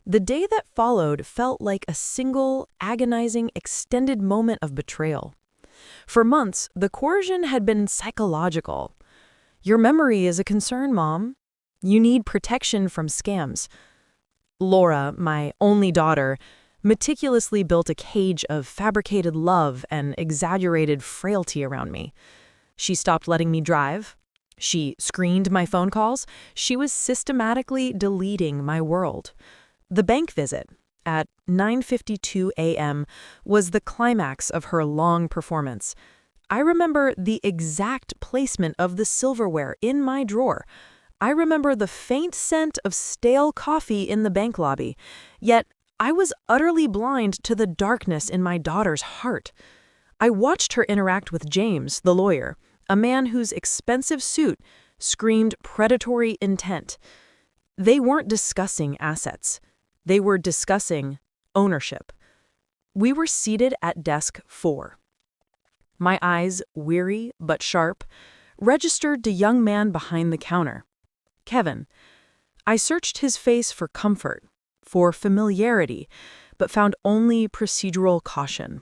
The day that followed felt like a single, agonizing, extended moment of betrayal. For months, the coercion had been psychological. Your memory is a concern, Mom. You need protection from scams. Laura, my only daughter, meticulously built a cage of fabricated love and exaggerated frailty around me. She stopped letting me drive. She screened my phone calls. She was systematically deleting my world. The bank visit, at 9:52 a.m., was the climax of her long performance. I remember the exact placement of the silverware in my drawer. I remember the faint scent of stale coffee in the bank lobby. Yet, I was utterly blind to the darkness in my daughter's heart. I watched her interact with James, the lawyer, a man whose expensive suit screamed predatory intent. They weren't discussing assets. They were discussing ownership. We were seated at desk 4. My eyes, weary but sharp, registered the young man behind the counter. Kevin. I searched his face for comfort, for familiarity, but found only procedural caution.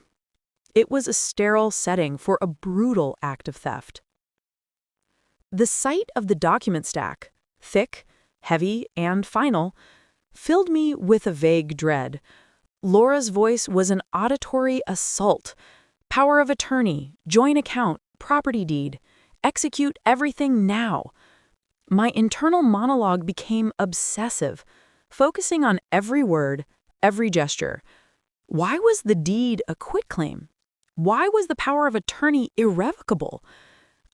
It was a sterile setting for a brutal act of theft. The sight of the document stack, thick, heavy, and final, filled me with a vague dread. Laura's voice was an auditory assault. Power of attorney, joint account, property deed. Execute everything now. My internal monologue became obsessive, focusing on every word, every gesture. Why was the deed a quitclaim? Why was the power of attorney irrevocable?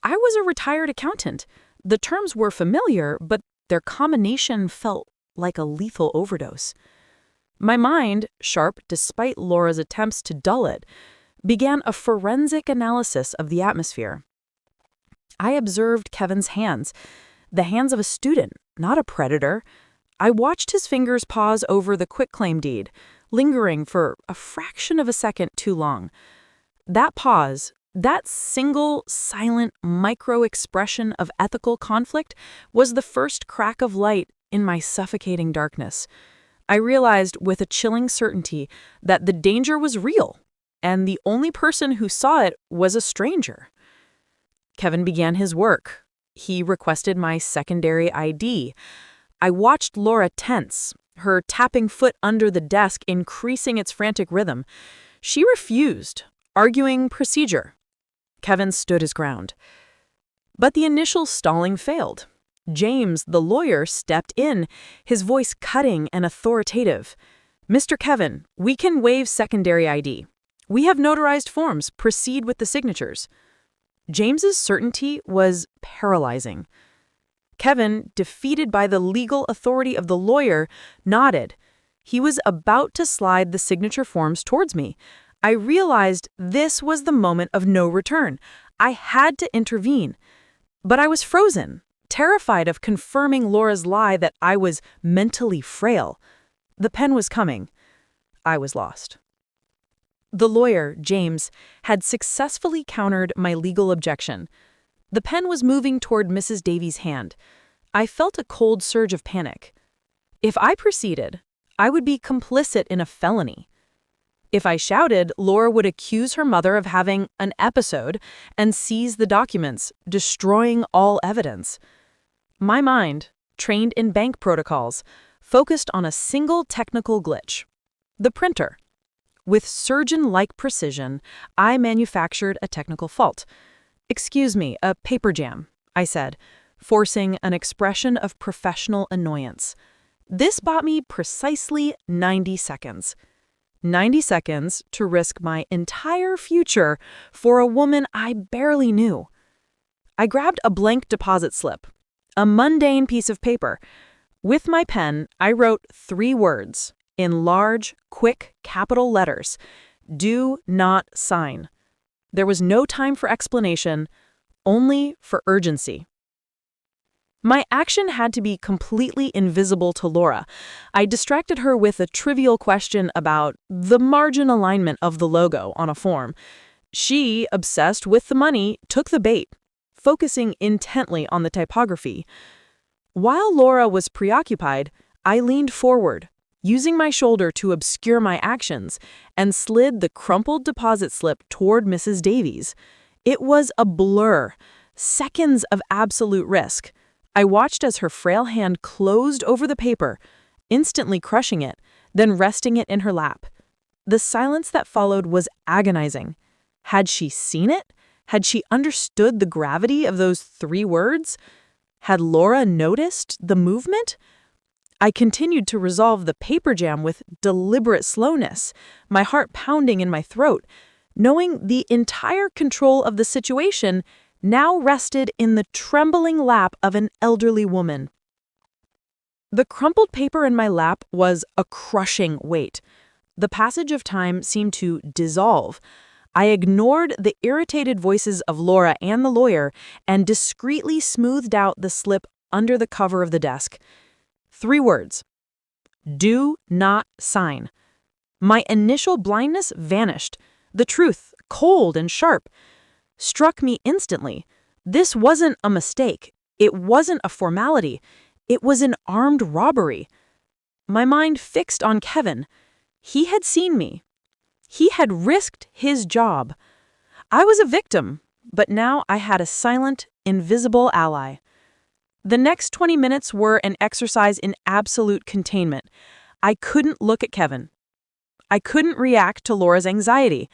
I was a retired accountant. The terms were familiar, but their combination felt like a lethal overdose. My mind, sharp despite Laura's attempts to dull it, began a forensic analysis of the atmosphere. I observed Kevin's hands, the hands of a student, not a predator. I watched his fingers pause over the quitclaim deed, lingering for a fraction of a second too long. That pause, that single, silent micro-expression of ethical conflict, was the first crack of light in my suffocating darkness. I realized with a chilling certainty that the danger was real, and the only person who saw it was a stranger. Kevin began his work. He requested my secondary ID. I watched Laura tense, her tapping foot under the desk increasing its frantic rhythm. She refused, arguing procedure. Kevin stood his ground. But the initial stalling failed. James, the lawyer, stepped in, his voice cutting and authoritative. Mr. Kevin, we can waive secondary ID. We have notarized forms. Proceed with the signatures. James's certainty was paralyzing. Kevin, defeated by the legal authority of the lawyer, nodded. He was about to slide the signature forms towards me. I realized this was the moment of no return. I had to intervene. But I was frozen, terrified of confirming Laura's lie that I was mentally frail. The pen was coming. I was lost. The lawyer, James, had successfully countered my legal objection. The pen was moving toward Mrs. Davies' hand. I felt a cold surge of panic. If I proceeded, I would be complicit in a felony. If I shouted, Laura would accuse her mother of having an episode and seize the documents, destroying all evidence. My mind, trained in bank protocols, focused on a single technical glitch: the printer. With surgeon-like precision, I manufactured a technical fault. "Excuse me, a paper jam," I said, forcing an expression of professional annoyance. This bought me precisely 90 seconds. 90 seconds to risk my entire future for a woman I barely knew. I grabbed a blank deposit slip, a mundane piece of paper. With my pen, I wrote 3 words in large, quick, capital letters: "Do not sign." There was no time for explanation, only for urgency. My action had to be completely invisible to Laura. I distracted her with a trivial question about the margin alignment of the logo on a form. She, obsessed with the money, took the bait, focusing intently on the typography. While Laura was preoccupied, I leaned forward, using my shoulder to obscure my actions, and slid the crumpled deposit slip toward Mrs. Davies. It was a blur, seconds of absolute risk. I watched as her frail hand closed over the paper, instantly crushing it, then resting it in her lap. The silence that followed was agonizing. Had she seen it? Had she understood the gravity of those 3 words? Had Laura noticed the movement? I continued to resolve the paper jam with deliberate slowness, my heart pounding in my throat, knowing the entire control of the situation now rested in the trembling lap of an elderly woman. The crumpled paper in my lap was a crushing weight. The passage of time seemed to dissolve. I ignored the irritated voices of Laura and the lawyer and discreetly smoothed out the slip under the cover of the desk. 3 words. Do not sign. My initial blindness vanished. The truth, cold and sharp, struck me instantly. This wasn't a mistake. It wasn't a formality. It was an armed robbery. My mind fixed on Kevin. He had seen me. He had risked his job. I was a victim, but now I had a silent, invisible ally. The next 20 minutes were an exercise in absolute containment. I couldn't look at Kevin. I couldn't react to Laura's anxiety.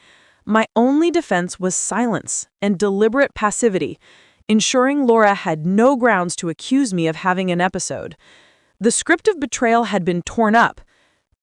My only defense was silence and deliberate passivity, ensuring Laura had no grounds to accuse me of having an episode. The script of betrayal had been torn up,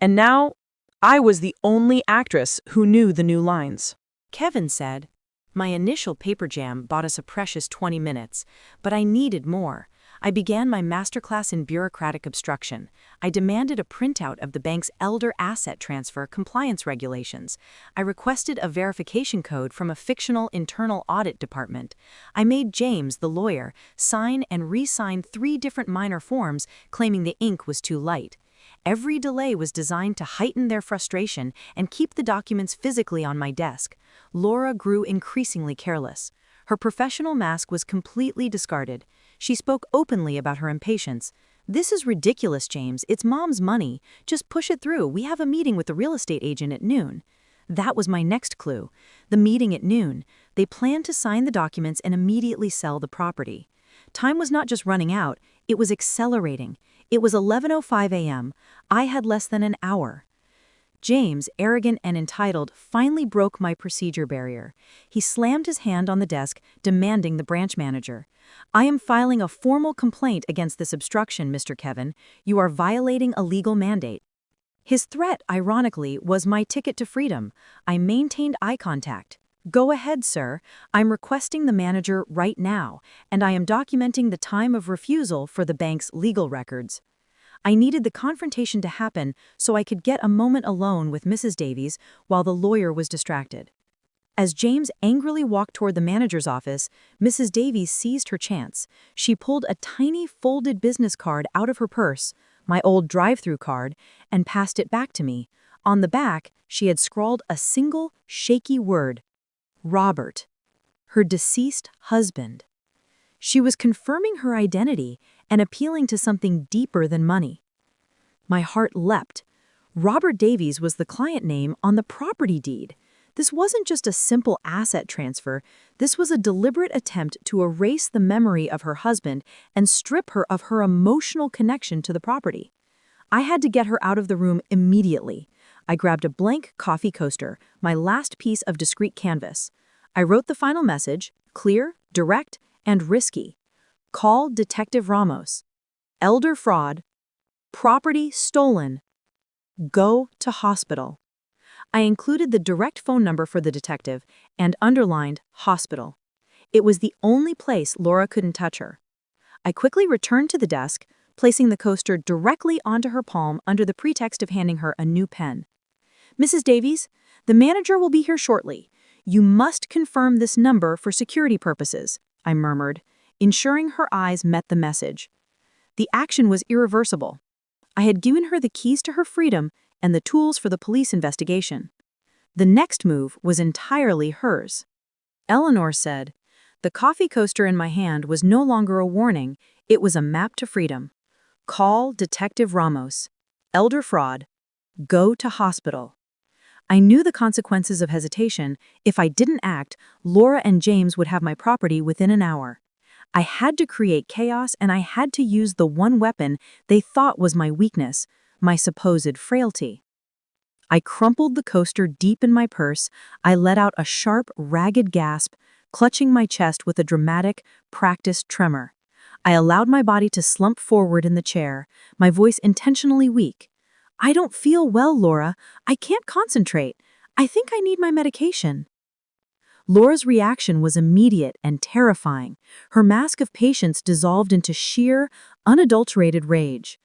and now I was the only actress who knew the new lines. Kevin said, "My initial paper jam bought us a precious 20 minutes, but I needed more. I began my masterclass in bureaucratic obstruction. I demanded a printout of the bank's elder asset transfer compliance regulations. I requested a verification code from a fictional internal audit department. I made James, the lawyer, sign and re-sign 3 different minor forms claiming the ink was too light. Every delay was designed to heighten their frustration and keep the documents physically on my desk. Laura grew increasingly careless. Her professional mask was completely discarded. She spoke openly about her impatience. "This is ridiculous, James. It's Mom's money. Just push it through. We have a meeting with the real estate agent at noon." That was my next clue. The meeting at noon. They planned to sign the documents and immediately sell the property. Time was not just running out, it was accelerating. It was 11:05 a.m. I had less than an hour. James, arrogant and entitled, finally broke my procedure barrier. He slammed his hand on the desk, demanding the branch manager. "I am filing a formal complaint against this obstruction, Mr. Kevin. You are violating a legal mandate." His threat, ironically, was my ticket to freedom. I maintained eye contact. "Go ahead, sir. I'm requesting the manager right now, and I am documenting the time of refusal for the bank's legal records." I needed the confrontation to happen so I could get a moment alone with Mrs. Davies while the lawyer was distracted. As James angrily walked toward the manager's office, Mrs. Davies seized her chance. She pulled a tiny folded business card out of her purse, my old drive-through card, and passed it back to me. On the back, she had scrawled a single, shaky word: Robert, her deceased husband. She was confirming her identity and appealing to something deeper than money. My heart leapt. Robert Davies was the client name on the property deed. This wasn't just a simple asset transfer. This was a deliberate attempt to erase the memory of her husband and strip her of her emotional connection to the property. I had to get her out of the room immediately. I grabbed a blank coffee coaster, my last piece of discreet canvas. I wrote the final message, clear, direct, and risky. Call Detective Ramos. Elder fraud. Property stolen. Go to hospital. I included the direct phone number for the detective and underlined hospital. It was the only place Laura couldn't touch her. I quickly returned to the desk, placing the coaster directly onto her palm under the pretext of handing her a new pen. "Mrs. Davies, the manager will be here shortly. You must confirm this number for security purposes," I murmured, ensuring her eyes met the message. The action was irreversible. I had given her the keys to her freedom and the tools for the police investigation. The next move was entirely hers. Eleanor said, "The coffee coaster in my hand was no longer a warning, it was a map to freedom. Call Detective Ramos. Elder fraud. Go to hospital. I knew the consequences of hesitation. If I didn't act, Laura and James would have my property within an hour. I had to create chaos, and I had to use the one weapon they thought was my weakness, my supposed frailty. I crumpled the coaster deep in my purse. I let out a sharp, ragged gasp, clutching my chest with a dramatic, practiced tremor. I allowed my body to slump forward in the chair, my voice intentionally weak. "I don't feel well, Laura. I can't concentrate. I think I need my medication." Laura's reaction was immediate and terrifying. Her mask of patience dissolved into sheer, unadulterated rage.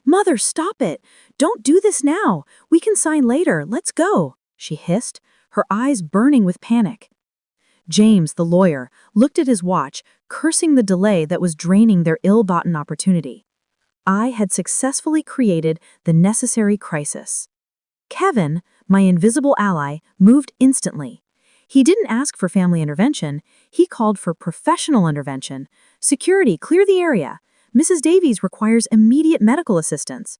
"Mother, stop it! Don't do this now! We can sign later. Let's go!" she hissed, her eyes burning with panic. James, the lawyer, looked at his watch, cursing the delay that was draining their ill-gotten opportunity. I had successfully created the necessary crisis. Kevin, my invisible ally, moved instantly. He didn't ask for family intervention. He called for professional intervention. "Security, clear the area. Mrs. Davies requires immediate medical assistance."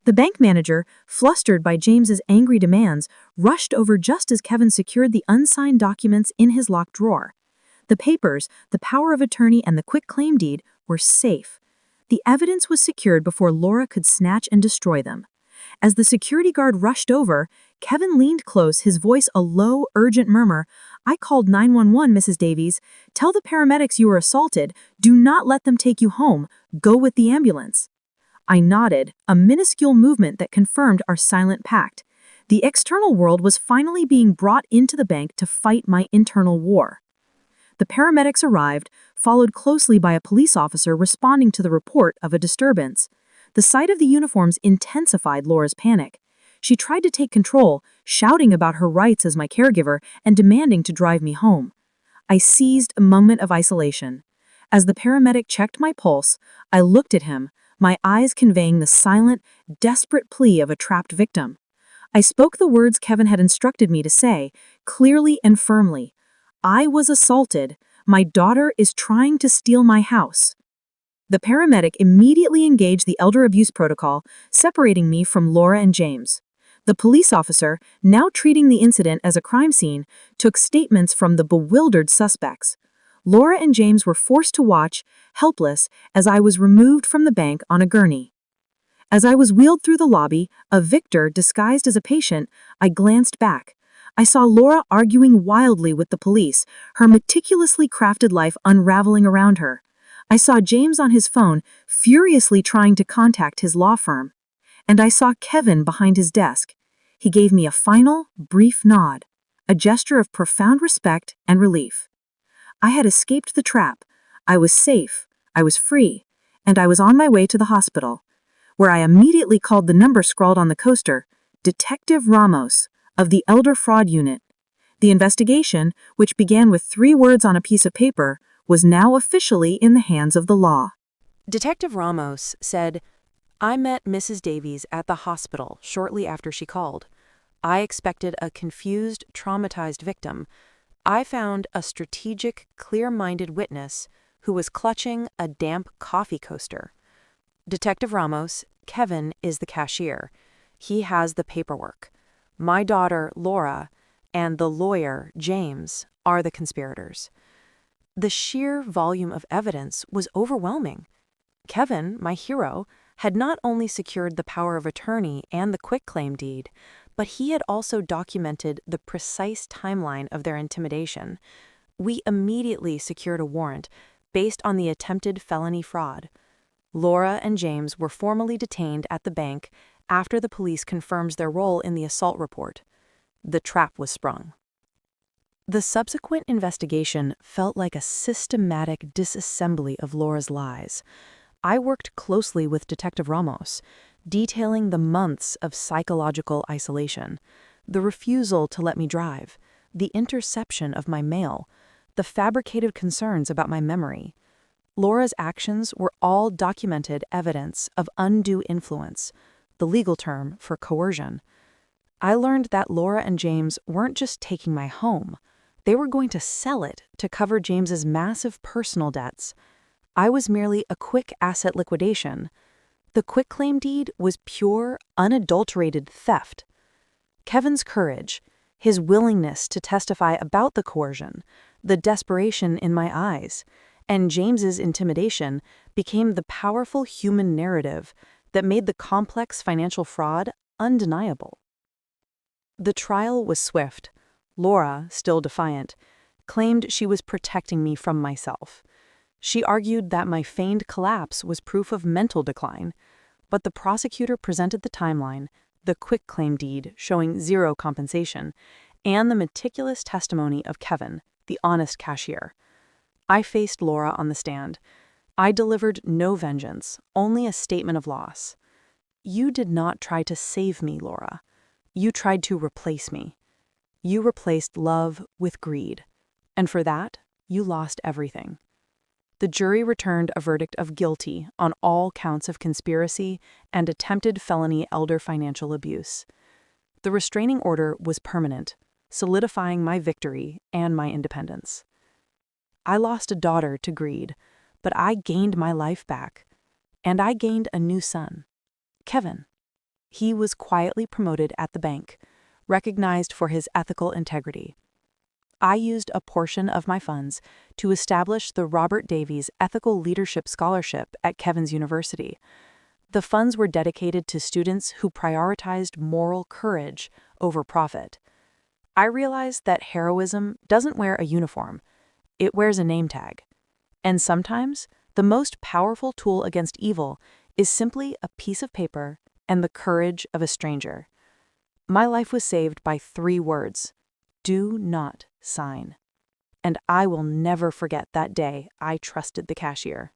The bank manager, flustered by James's angry demands, rushed over just as Kevin secured the unsigned documents in his locked drawer. The papers, the power of attorney, and the quick claim deed were safe. The evidence was secured before Laura could snatch and destroy them. As the security guard rushed over, Kevin leaned close, his voice a low, urgent murmur. "I called 911, Mrs. Davies. Tell the paramedics you were assaulted. Do not let them take you home. Go with the ambulance." I nodded, a minuscule movement that confirmed our silent pact. The external world was finally being brought into the bank to fight my internal war. The paramedics arrived, followed closely by a police officer responding to the report of a disturbance. The sight of the uniforms intensified Laura's panic. She tried to take control, shouting about her rights as my caregiver and demanding to drive me home. I seized a moment of isolation. As the paramedic checked my pulse, I looked at him, my eyes conveying the silent, desperate plea of a trapped victim. I spoke the words Kevin had instructed me to say, clearly and firmly. "I was assaulted. My daughter is trying to steal my house." The paramedic immediately engaged the elder abuse protocol, separating me from Laura and James. The police officer, now treating the incident as a crime scene, took statements from the bewildered suspects. Laura and James were forced to watch, helpless, as I was removed from the bank on a gurney. As I was wheeled through the lobby, a victor disguised as a patient, I glanced back. I saw Laura arguing wildly with the police, her meticulously crafted life unraveling around her. I saw James on his phone, furiously trying to contact his law firm. And I saw Kevin behind his desk. He gave me a final, brief nod, a gesture of profound respect and relief. I had escaped the trap. I was safe, I was free, and I was on my way to the hospital, where I immediately called the number scrawled on the coaster, Detective Ramos, of the Elder Fraud Unit. The investigation, which began with 3 words on a piece of paper, was now officially in the hands of the law. Detective Ramos said, "I met Mrs. Davies at the hospital shortly after she called. I expected a confused, traumatized victim. I found a strategic, clear-minded witness who was clutching a damp coffee coaster. Detective Ramos, Kevin is the cashier. He has the paperwork. My daughter, Laura, and the lawyer, James, are the conspirators." The sheer volume of evidence was overwhelming. Kevin, my hero, had not only secured the power of attorney and the quitclaim deed, but he had also documented the precise timeline of their intimidation. We immediately secured a warrant based on the attempted felony fraud. Laura and James were formally detained at the bank after the police confirms their role in the assault report. The trap was sprung. The subsequent investigation felt like a systematic disassembly of Laura's lies. I worked closely with Detective Ramos, detailing the months of psychological isolation, the refusal to let me drive, the interception of my mail, the fabricated concerns about my memory. Laura's actions were all documented evidence of undue influence, the legal term for coercion. I learned that Laura and James weren't just taking my home. They were going to sell it to cover James's massive personal debts. I was merely a quick asset liquidation. The quitclaim deed was pure, unadulterated theft. Kevin's courage, his willingness to testify about the coercion, the desperation in my eyes, and James's intimidation became the powerful human narrative that made the complex financial fraud undeniable. The trial was swift. Laura, still defiant, claimed she was protecting me from myself. She argued that my feigned collapse was proof of mental decline, but the prosecutor presented the timeline, the quitclaim deed showing zero compensation, and the meticulous testimony of Kevin, the honest cashier. I faced Laura on the stand. I delivered no vengeance, only a statement of loss. You did not try to save me, Laura. You tried to replace me. You replaced love with greed, and for that, you lost everything. The jury returned a verdict of guilty on all counts of conspiracy and attempted felony elder financial abuse. The restraining order was permanent, solidifying my victory and my independence. I lost a daughter to greed, but I gained my life back, and I gained a new son, Kevin. He was quietly promoted at the bank, recognized for his ethical integrity. I used a portion of my funds to establish the Robert Davies Ethical Leadership Scholarship at Kevin's University. The funds were dedicated to students who prioritized moral courage over profit. I realized that heroism doesn't wear a uniform, it wears a name tag. And sometimes, the most powerful tool against evil is simply a piece of paper and the courage of a stranger. My life was saved by 3 words: do not sign. And I will never forget that day I trusted the cashier.